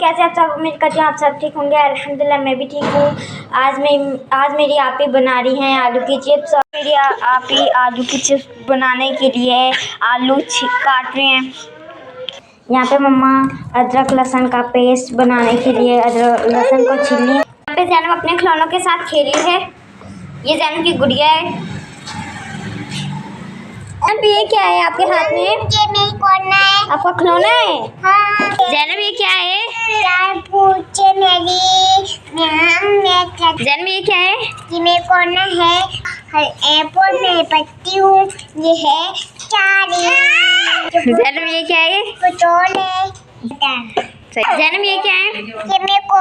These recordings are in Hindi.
कैसे आप सब? उम्मीद करती हूँ आप सब ठीक होंगे। अल्हम्दुलिल्लाह मैं भी ठीक हूँ। आज मेरी आपी बना रही हैं आलू की चिप्स। और मेरी आपी आलू की चिप्स बनाने के लिए आलू काट रहे हैं। यहाँ पे मम्मा अदरक लहसुन का पेस्ट बनाने के लिए अदरक लहसुन को छील लिया। यहाँ पे जैनब अपने खिलौनों के साथ खेली है। ये जैनब की गुड़िया है। ये क्या है आपके हाथ में? ये मेरी कोना है। आपका खिलौना है? हाँ। जैनब ये क्या है? पूछे मेरी जैनब ये क्या है? ये मेरी कोना है। एयरपोर्ट में पट्टी हूँ। ये है चारी। जैनब ये क्या है? पेट्रोल है। जैनब ये क्या है? ये मेरे को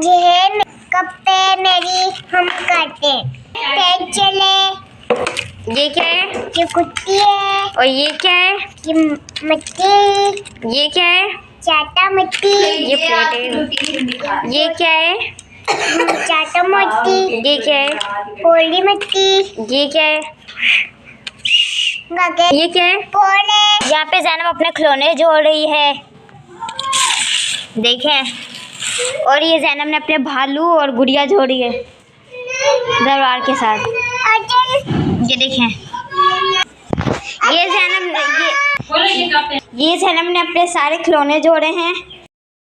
ये है कप्पे मेरी हम करते चले। ये क्या है? ये कुत्ती है। और ये क्या है? ये मिट्टी। ये क्या है? चाटा मिट्टी। ये प्लेट है। ये क्या है? चाटा मिट्टी। ये क्या है? कोली मिट्टी। ये क्या है? ये क्या है? पोले। यहाँ पे जैनब अपने खिलौने जोड़ रही है, देखें। और ये जैनब ने अपने भालू और गुड़िया जोड़ी है दरबार के साथ। ये देखें, ये जैनब ने अपने सारे खिलौने जोड़े हैं।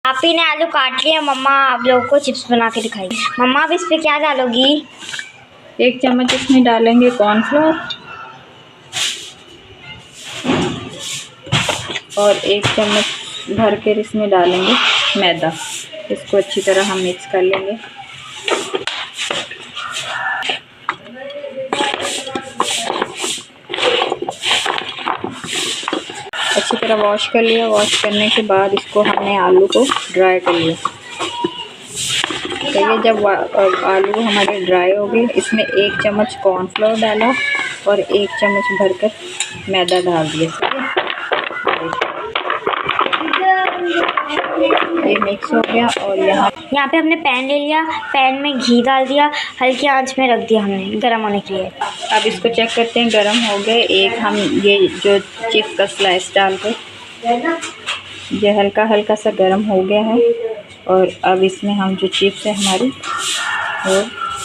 आपी ने आलू काट लिए। मम्मा आप लोगों को चिप्स बना के दिखाई। मम्मा अब इस पे क्या डालोगी? 1 चम्मच इसमें डालेंगे कॉर्नफ्लोर और 1 चम्मच भर कर इसमें डालेंगे मैदा। इसको अच्छी तरह हम मिक्स कर लेंगे। अच्छी तरह वॉश कर लिया। वॉश करने के बाद इसको हमने आलू को ड्राई कर लिया। तो ये जब आलू हमारे ड्राई हो गए, इसमें 1 चम्मच कॉर्नफ्लोर डाला और 1 चम्मच भरकर मैदा डाल दिया। ये मिक्स हो गया। और यहाँ पे हमने पैन ले लिया। पैन में घी डाल दिया। हल्की आंच में रख दिया हमने गर्म होने के लिए। अब इसको चेक करते हैं गर्म हो गए। एक हम ये जो चिप्स का स्लाइस डाल के ये हल्का हल्का सा गर्म हो गया है। और अब इसमें हम जो चिप्स है हमारी वो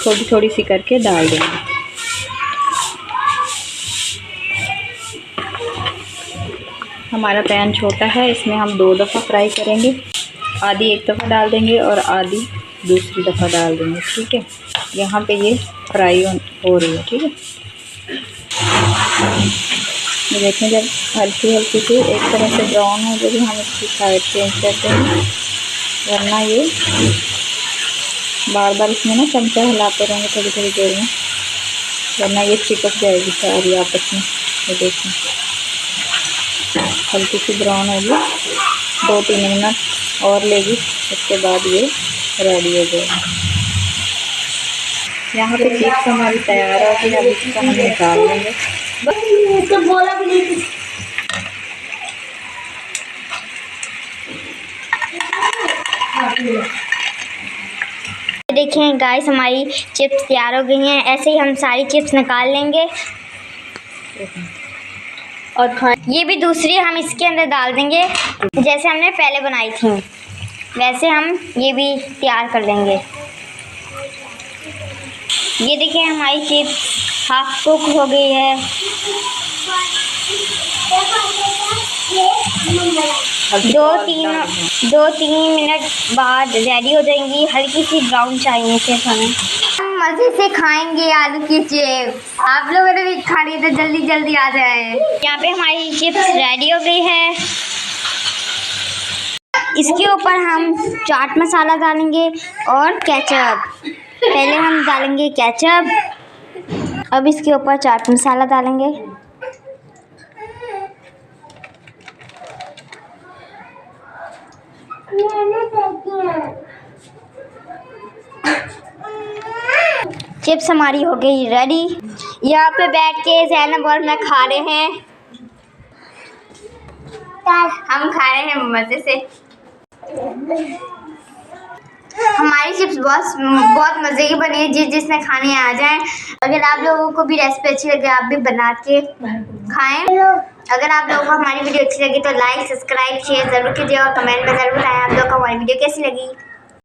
थोड़ी थोड़ी सी करके डाल देंगे। हमारा पैन छोटा है, इसमें हम 2 दफ़ा फ्राई करेंगे। आधी एक दफ़ा डाल देंगे और आधी दूसरी दफ़ा डाल देंगे। ठीक है, यहाँ पे ये फ्राई हो रही है। ठीक है, ये देखें जब हल्की हल्की सी एक तरह से ब्राउन हो जाएगी हम इसकी साइड चेंज कर देंगे। वरना ये बार बार इसमें ना चमचा हिलाते रहेंगे थोड़ी थोड़ी देर में, वरना ये चिपक जाएगी सारी आपस में। ये देखें हल्की सी ब्राउन होगी, 2-3 मिनट और लेगी, उसके बाद ये रेडी हो जाएगी। यहाँ पे चिप्स हमारी तैयार हो गई। अब इसको हम निकाल लेंगे। देखें गाइस हमारी चिप्स तैयार हो गई हैं। ऐसे ही हम सारी चिप्स निकाल लेंगे और ये भी दूसरी हम इसके अंदर डाल देंगे। जैसे हमने पहले बनाई थी वैसे हम ये भी तैयार कर लेंगे। ये देखिए हमारी चिप्स हाफ कुक हो गई है। दो तीन मिनट बाद रेडी हो जाएंगी। हल्की सी ब्राउन चाहिए सिर्फ हमें। हम मज़े से खाएंगे आलू की चिप्स। आप लोगों ने भी खानी है तो जल्दी जल्दी आ जाए। यहाँ पे हमारी चिप्स रेडी हो गई है। इसके ऊपर हम चाट मसाला डालेंगे और केचप। पहले हम डालेंगे केचप, अब इसके ऊपर चाट मसाला डालेंगे। चिप्स हमारी हो गई रेडी। यहाँ पे बैठ के ज़ैनब और मैं खा रहे हैं। हम खा रहे हैं मज़े से। हमारी चिप्स बहुत मज़े की बनी है। जिसने खाने आ जाए। अगर आप लोगों को भी रेसिपी अच्छी लगे आप भी बना के खाएं। अगर आप लोगों को हमारी वीडियो अच्छी लगी तो लाइक सब्सक्राइब शेयर ज़रूर कीजिए और कमेंट में ज़रूर बताएं आप लोगों को हमारी वीडियो कैसी लगी।